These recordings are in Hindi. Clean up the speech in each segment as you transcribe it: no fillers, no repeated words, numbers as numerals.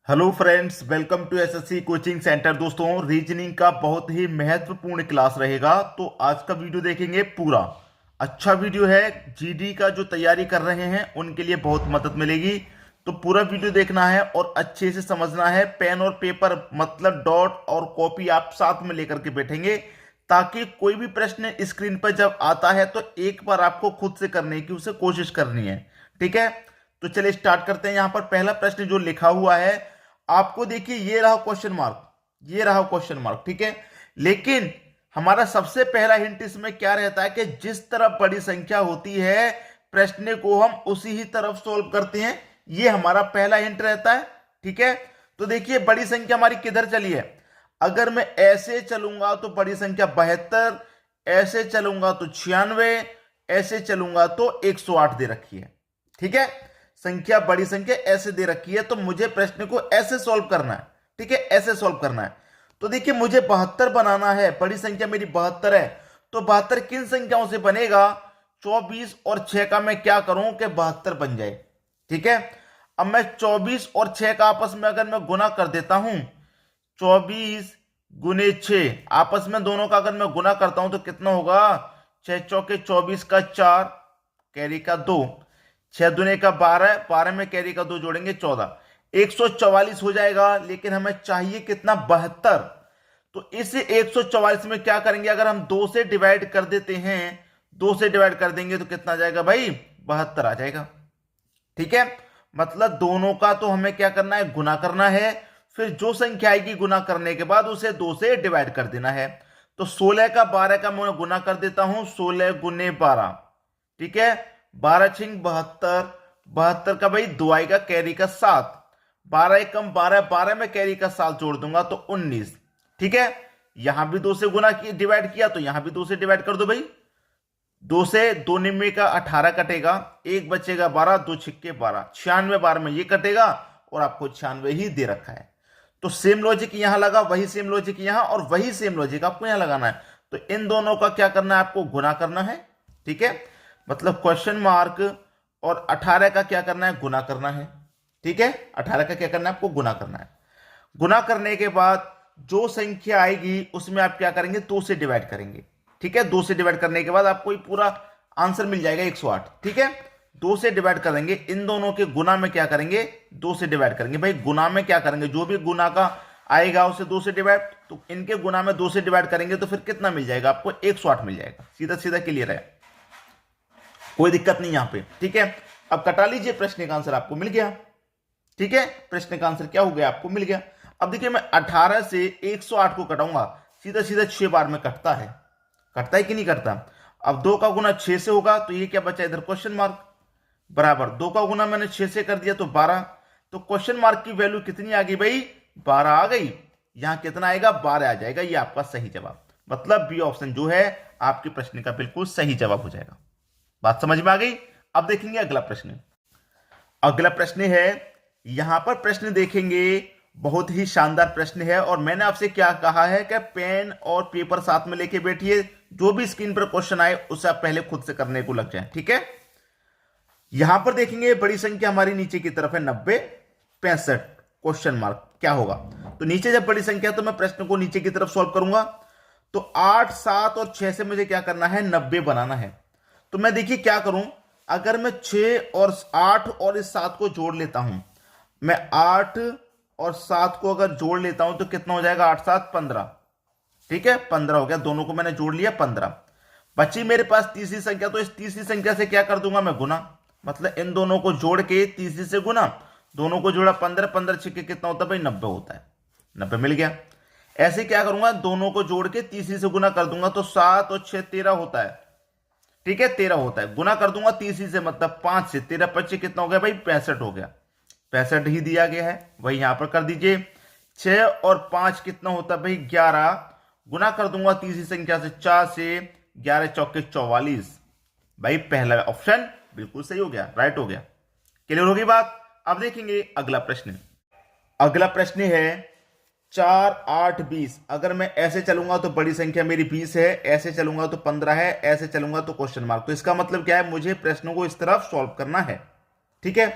Hello friends, welcome to SSC coaching centre. दोस्तों, रीजनिंग का बहुत ही महत्वपूर्ण क्लास रहेगा, तो आज का वीडियो देखेंगे पूरा। अच्छा वीडियो है। जीडी का जो तैयारी कर रहे हैं उनके लिए बहुत मदद मिलेगी, तो पूरा वीडियो देखना है और अच्छे से समझना है। पेन और पेपर मतलब डॉट और कॉपी आप साथ में लेकर के बैठेंगे, ताकि कोई भी प्रश्न स्क्रीन पर जब आता है तो एक बार आपको खुद से करने की उसे कोशिश करनी है। ठीक है, तो चलिए स्टार्ट करते हैं। यहां पर पहला प्रश्न जो लिखा हुआ है, आपको देखिए ये रहा क्वेश्चन मार्क, ये रहा क्वेश्चन मार्क। ठीक है, लेकिन हमारा सबसे पहला हिंट इसमें क्या रहता है कि जिस तरफ बड़ी संख्या होती है प्रश्न को हम उसी ही तरफ सोल्व करते हैं। ये हमारा पहला हिंट रहता है। ठीक है, तो देखिए बड़ी संख्या हमारी किधर चली है। अगर मैं ऐसे चलूंगा तो बड़ी संख्या 72, ऐसे चलूंगा तो 96, ऐसे चलूंगा तो 108 दे रखी है। ठीक है, संख्या बड़ी संख्या ऐसे दे रखी है, तो मुझे प्रश्न को ऐसे सॉल्व करना है। ठीक है, ऐसे सॉल्व करना है। तो देखिए मुझे 72 बनाना है, बड़ी संख्या मेरी 72 है, तो 72 किन संख्याओं से बनेगा। 24 और 6 का मैं क्या करूं कि 72 बन जाए। ठीक है, अब मैं 24 और 6 का आपस में अगर मैं गुना कर देता हूं, 24 गुने 6, आपस में दोनों का अगर मैं गुना करता हूं तो कितना होगा। 6 चौके 24 का 4, कैरी का 2, 6 दुने का 12, 12 में कैरी का 2 जोड़ेंगे 14, 144 हो जाएगा। लेकिन हमें चाहिए कितना, 72। तो इस 144 में क्या करेंगे, अगर हम 2 से डिवाइड कर देते हैं, 2 से डिवाइड कर देंगे तो कितना आ जाएगा भाई, 72 आ जाएगा। ठीक है, मतलब दोनों का तो हमें क्या करना है, गुना करना है। फिर जो संख्या आएगी गुना करने के बाद उसे 2 से डिवाइड कर देना है। तो 16 का 12 का मैं गुना कर देता हूं, 16 गुने 12। ठीक है, 12 छिंग 72, 72 का भाई 2 आएगा, कैरी का 7, 12 एकम 12, 12 में कैरी का 7 जोड़ दूंगा तो 19। ठीक है, यहां भी 2 से गुना किया, डिवाइड किया, तो यहां भी 2 से डिवाइड कर दो भाई। 2 से 2 निन्यानवे का 18 कटेगा, एक बचेगा 12, 2 छिक्के 12, 96 12 में ये कटेगा और आपको 96 ही दे रखा है। तो सेम लॉजिक यहां लगा, वही सेम लॉजिक यहां और वही सेम लॉजिक आपको यहां लगाना है। तो इन दोनों का क्या करना है, आपको गुना करना है। ठीक है, मतलब क्वेश्चन मार्क और 18 का क्या करना है, गुना करना है। ठीक है, 18 का क्या करना है, आपको गुना करना है। गुना करने के बाद जो संख्या आएगी उसमें आप क्या करेंगे, 2 से डिवाइड करेंगे। ठीक है, 2 से डिवाइड करने के बाद आपको ये पूरा आंसर मिल जाएगा 108। ठीक है, 2 से डिवाइड करेंगे, इन दोनों के गुना में क्या करेंगे, 2 से डिवाइड करेंगे। भाई गुना में क्या करेंगे, जो भी गुना का आएगा उसे 2 से डिवाइड, तो इनके गुना में 2 से डिवाइड करेंगे तो फिर कितना मिल जाएगा, आपको 108 मिल जाएगा। सीधा सीधा क्लियर है, कोई दिक्कत नहीं यहां पे। ठीक है, अब कटा लीजिए, प्रश्न का आंसर आपको मिल गया। ठीक है, प्रश्न का आंसर क्या हो गया, आपको मिल गया। अब देखिए मैं 18 से 108 को कटाऊंगा, सीधा सीधा 6 बार में कटता है, कटता है कि नहीं कटता। अब 2 का गुना 6 से होगा, तो ये क्या बचा इधर, क्वेश्चन मार्क, बराबर 2 का गुना मैंने 6 से कर दिया तो 12। तो क्वेश्चन मार्क की वैल्यू कितनी आ गई भाई, 12 आ गई। यहां कितना आएगा, 12 आ जाएगा। ये आपका सही जवाब, मतलब बी ऑप्शन जो है आपके प्रश्न का बिल्कुल सही जवाब हो जाएगा। बात समझ में आ गई। अब देखेंगे अगला प्रश्न। अगला प्रश्न है, यहां पर प्रश्न देखेंगे, बहुत ही शानदार प्रश्न है। और मैंने आपसे क्या कहा है कि पेन और पेपर साथ में लेके बैठिए, जो भी स्क्रीन पर क्वेश्चन आए उसे आप पहले खुद से करने को लग जाए। ठीक है, यहां पर देखेंगे बड़ी संख्या हमारी नीचे की तरफ है 90, 65, क्वेश्चन मार्क क्या होगा। तो नीचे जब बड़ी संख्या तो मैं प्रश्न को नीचे की तरफ सॉल्व करूंगा। तो 8, 7 और 6 से मुझे क्या करना है, 90 बनाना है। तो मैं देखिए क्या करूं, अगर मैं 6 और 8 और इस 7 को जोड़ लेता हूं, मैं 8 और 7 को अगर जोड़ लेता हूं तो कितना हो जाएगा, 8 7 15। ठीक है, 15 हो गया, दोनों को मैंने जोड़ लिया 15। बची मेरे पास तीसरी संख्या, तो इस तीसरी संख्या से क्या कर दूंगा मैं, गुना। मतलब इन दोनों को जोड़ के तीसरी से गुना, दोनों को जोड़ा 15, 15 छिक्के कितना होता है भाई, 90 होता है। 90 मिल गया। ऐसे क्या करूंगा, दोनों को जोड़ के तीसरी से गुना कर दूंगा, तो 7 और 6 13 होता है। ठीक है, 13 होता है। गुना कर दूंगा तीसरी से, मतलब 5 से, 13 25 कितना हो गया भाई, 65 हो गया। 65 ही दिया गया है, वही यहां पर कर दीजिए। 6 और 5 कितना होता है भाई, 11। गुना कर दूंगा तीसरी संख्या से, 4 से, 11 चौके 44। भाई पहला ऑप्शन बिल्कुल सही हो गया, राइट हो गया। क्लियर होगी बात। अब देखेंगे अगला प्रश्न। अगला प्रश्न है 4 8 20। अगर मैं ऐसे चलूंगा तो बड़ी संख्या मेरी 20 है, ऐसे चलूंगा तो 15 है, ऐसे चलूंगा तो क्वेश्चन मार्क। तो इसका मतलब क्या है, मुझे प्रश्नों को इस तरफ सॉल्व करना है। ठीक है,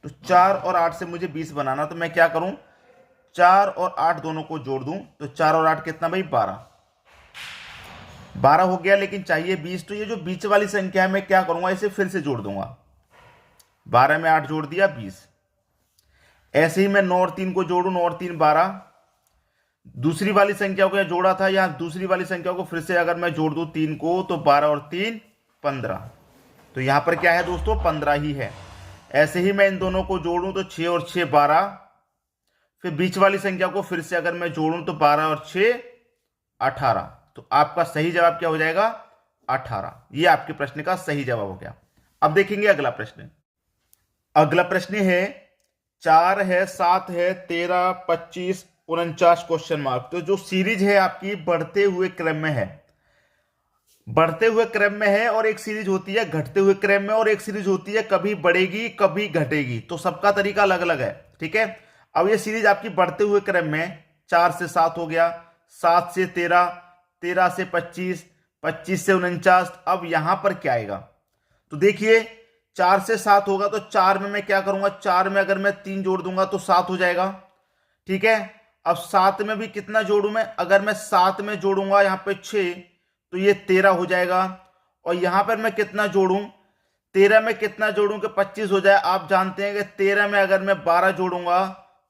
तो 4 और 8 से मुझे 20 बनाना, तो मैं क्या करूं, 4 और 8 दोनों को जोड़ दूं तो 4 और 8 कितना भाई 12, 12 हो गया, लेकिन चाहिए 20। तो ये जो बीच वाली संख्या है मैं क्या करूंगा, इसे फिर से जोड़ दूंगा। 12 में 8 जोड़ दिया 20। ऐसे ही मैं 9 और 3 को जोड़ू, 9 और 3 12। दूसरी वाली संख्या को जोड़ा था, यहां दूसरी वाली संख्या को फिर से अगर मैं जोड़ दूं 3 को तो 12 और 3 15। तो यहां पर क्या है दोस्तों 15 ही है। ऐसे ही मैं इन दोनों को जोड़ूं तो 6 और 6 12। फिर बीच वाली संख्या को फिर से अगर मैं जोड़ूं तो 12 और 6 18। तो आपका सही जवाब क्या हो जाएगा 18। ये आपके प्रश्न का सही जवाब हो गया। अब देखेंगे अगला प्रश्न। अगला प्रश्न है 4 है, 7 है, 13, 25, 49 क्वेश्चन मार्क। तो जो सीरीज है आपकी बढ़ते हुए क्रम में है, बढ़ते हुए क्रम में है, और एक सीरीज होती है घटते हुए क्रम में, और एक सीरीज होती है कभी बढ़ेगी कभी घटेगी। तो सबका तरीका अलग अलग है, ठीक है। अब ये सीरीज आपकी बढ़ते हुए क्रम में 4 से 7 हो गया, 7 से 13, 13 से 25, 25 से 49। अब यहां पर क्या आएगा, तो देखिए 4 से 7 होगा तो 4 में मैं क्या करूंगा, 4 में अगर मैं 3 जोड़ दूंगा तो 7 हो जाएगा, ठीक है। अब 7 में भी कितना जोड़ू मैं, अगर मैं 7 में जोड़ूंगा यहां पे 6 तो ये 13 हो जाएगा। और यहां पर मैं कितना जोड़ूं, 13 में कितना जोड़ूं कि 25 हो जाए। आप जानते हैं कि 13 में अगर मैं 12 जोड़ूंगा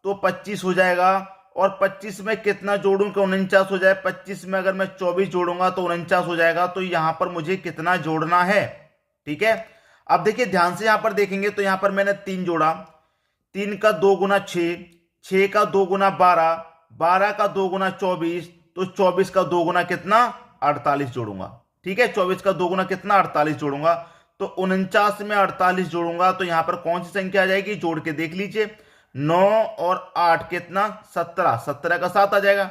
तो 25 हो जाएगा, और 25 में कितना जोड़ूं कि 49 हो जाए। 25 में अगर मैं 24 जोड़ूंगा तो 49 हो जाएगा। तो यहां पर मुझे कितना जोड़ना है, ठीक है। अब देखिए ध्यान से यहां पर देखेंगे तो यहां पर मैंने 3 जोड़ा, 3 का 2 गुना 6, 6 का 2 गुना 12, 12 का 2 गुना 24, तो 24 का 2 गुना कितना 48 जोड़ूंगा, ठीक है। 24 का 2 गुना कितना 48 जोड़ूंगा। तो 49 में 48 जोड़ूंगा तो यहां पर कौन सी संख्या आ जाएगी, जोड़ के देख लीजिए। 9 और 8 कितना 17, 17 का 7 आ जाएगा,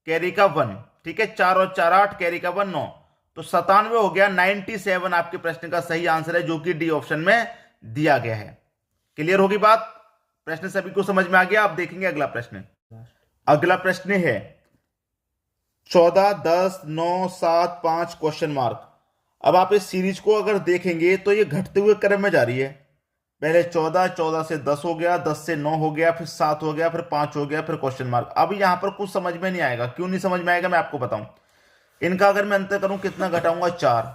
कैरी का 1, ठीक है। 4 और 4 8, कैरी का 1 9, तो 97 हो गया। 97 आपके प्रश्न का सही आंसर है, जो कि डी ऑप्शन में दिया गया है। क्लियर होगी बात, प्रश्न सभी को समझ में आ गया। आप देखेंगे अगला प्रश्न। अगला प्रश्न है 14, 10, 9, 7, 5 क्वेश्चन मार्क। अब आप इस सीरीज को अगर देखेंगे तो ये घटते हुए क्रम में जा रही है। पहले 14, 14 से 10 हो गया, 10 से 9 हो गया, फिर 7 हो गया, फिर 5 हो गया, फिर क्वेश्चन मार्क। अब यहां पर कुछ समझ में नहीं आएगा। क्यों नहीं समझ में आएगा मैं आपको बताऊं। इनका अगर मैं अंतर करूं कितना घटाऊंगा 4,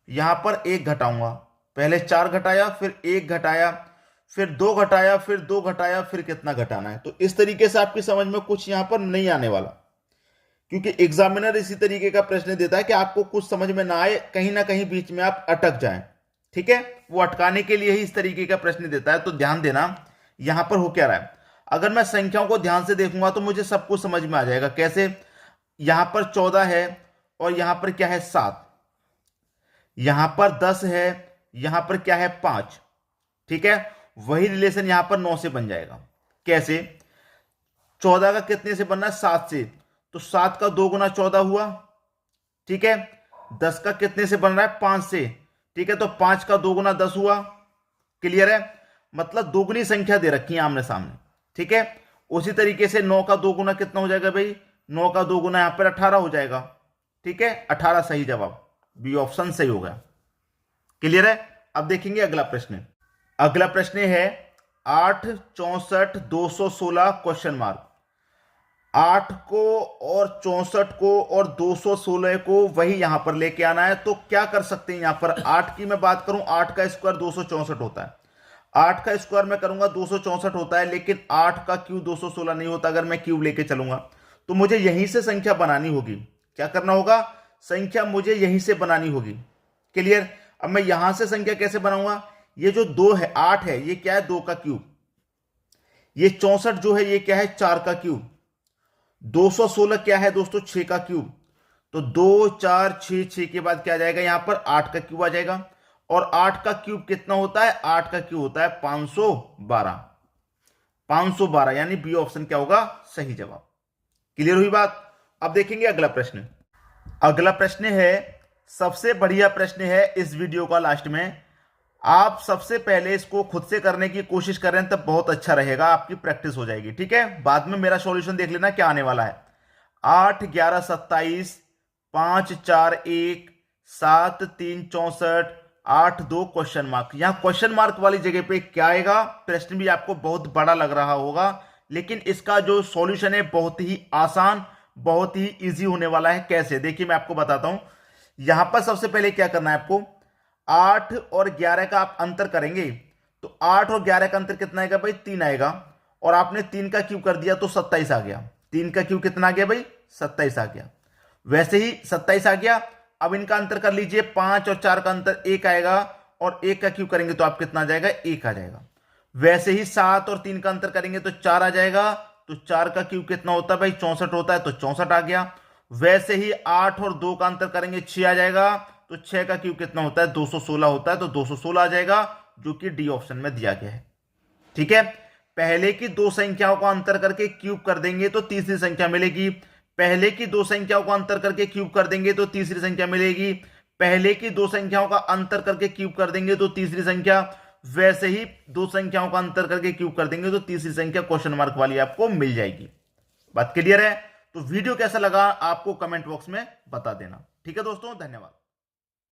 यहां पर 1 घटाऊंगा। पहले 4 घटाया, फिर 1 घटाया, फिर 2 घटाया, फिर 2 घटाया, फिर कितना घटाना है। तो इस तरीके से आपकी समझ में कुछ यहां पर नहीं आने वाला, क्योंकि एग्जामिनर इसी तरीके का प्रश्न देता है कि आपको कुछ समझ में ना आए, कहीं ना कहीं बीच में आप अटक जाएं, ठीक है। वो अटकाने के लिए ही इस तरीके का प्रश्न देता है। तो ध्यान देना यहां पर हो क्या रहा है। अगर मैं संख्याओं को ध्यान से देखूंगा तो मुझे सब कुछ समझ में आ जाएगा। कैसे, यहां पर 14 है और यहां पर क्या है 7, यहां पर 10 है, यहां पर क्या है 5, ठीक है। वही रिलेशन यहां पर 9 से बन जाएगा। कैसे, 14 का कितने से बनना है 7 से, तो 7 का 2 गुना 14 हुआ, ठीक है। 10 का कितने से बन रहा है 5 से, ठीक है, तो 5 का 2 गुना 10 हुआ। क्लियर है, मतलब दोगुनी संख्या दे रखी है आमने सामने, ठीक है। उसी तरीके से 9 का 2 गुना कितना हो जाएगा भाई, 9 का 2 गुना यहां पर 18 हो जाएगा, ठीक है। 18 सही जवाब, बी ऑप्शन सही होगा। क्लियर है। अब देखेंगे अगला प्रश्न। अगला प्रश्न है 8, 64, 216 क्वेश्चन मार्क। 8 को और 64 को और 216 को वही यहां पर लेके आना है। तो क्या कर सकते हैं यहां पर, 8 की मैं बात करूं, 8 का स्क्वायर 264 होता है। 8 का स्क्वायर मैं करूंगा 264 होता है, लेकिन 8 का क्यूब 216 नहीं होता। अगर मैं क्यूब लेके चलूंगा तो मुझे यहीं से संख्या बनानी होगी। क्या करना होगा, संख्या मुझे यहीं से बनानी होगी। क्लियर। अब मैं यहां से संख्या कैसे बनाऊंगा, ये जो 2 है 8 है, ये क्या है 2 का क्यूब। ये 64 जो है ये क्या है 4 का क्यूब। 216 क्या है दोस्तों 6 का क्यूब। तो 2 4 6, 6 के बाद क्या आ जाएगा यहां पर 8 का क्यूब आ जाएगा। और 8 का क्यूब कितना होता है, 8 का क्यूब होता है 512, 512, यानी बी ऑप्शन क्या होगा सही जवाब। क्लियर हुई बात। अब देखेंगे अगला प्रश्न। अगला प्रश्न है सबसे बढ़िया प्रश्न है इस वीडियो का। लास्ट में आप सबसे पहले इसको खुद से करने की कोशिश करें तब बहुत अच्छा रहेगा, आपकी प्रैक्टिस हो जाएगी, ठीक है। बाद में मेरा सॉल्यूशन देख लेना क्या आने वाला है। 8 11 27, 5 4 1, 7 3 64, 8 2 क्वेश्चन मार्क। यहां क्वेश्चन मार्क वाली जगह पे क्या आएगा, प्रश्न भी आपको बहुत बड़ा लग रहा होगा, लेकिन इसका जो सॉल्यूशन है बहुत ही आसान, बहुत ही इजी होने वाला है। कैसे, देखिए मैं आपको बताता हूं। यहां पर सबसे पहले क्या करना है आपको, 8 और 11 का आप अंतर करेंगे तो 8 और 11 का अंतर कितना आएगा भाई, 3 आएगा। और आपने 3 का क्यूब कर दिया तो 27 आ गया। 3 का क्यूब कितना आ गया भाई, 27 आ गया। वैसे ही 27 आ गया। अब इनका अंतर कर लीजिए, 5 और 4 का अंतर 1 आएगा, और 1 का क्यूब करेंगे तो आप कितना आ जाएगा, 1 आ जाएगा। वैसे ही 7 और 3 का अंतर करेंगे तो 4 आ जाएगा। तो 4 का क्यूब कितना होता है भाई, 64 होता है, तो 64 आ गया। वैसे ही 8 और 2 का अंतर करेंगे, 6 आ जाएगा। तो 6 का क्यूब कितना होता है, 216 होता है, तो 216 आ जाएगा, जो कि डी ऑप्शन में दिया गया है। ठीक है, पहले की दो संख्याओं का अंतर करके क्यूब कर देंगे तो तीसरी संख्या मिलेगी। पहले की दो संख्याओं का अंतर करके क्यूब कर देंगे तो तीसरी संख्या मिलेगी। पहले की दो संख्याओं का अंतर करके क्यूब कर देंगे तो तीसरी संख्या। वैसे ही दो संख्याओं का अंतर करके क्यूब कर देंगे तो तीसरी संख्या क्वेश्चन मार्क वाली आपको मिल जाएगी। बात क्लियर है? तो वीडियो कैसा लगा आपको कमेंट बॉक्स में बता देना। ठीक है दोस्तों, धन्यवाद।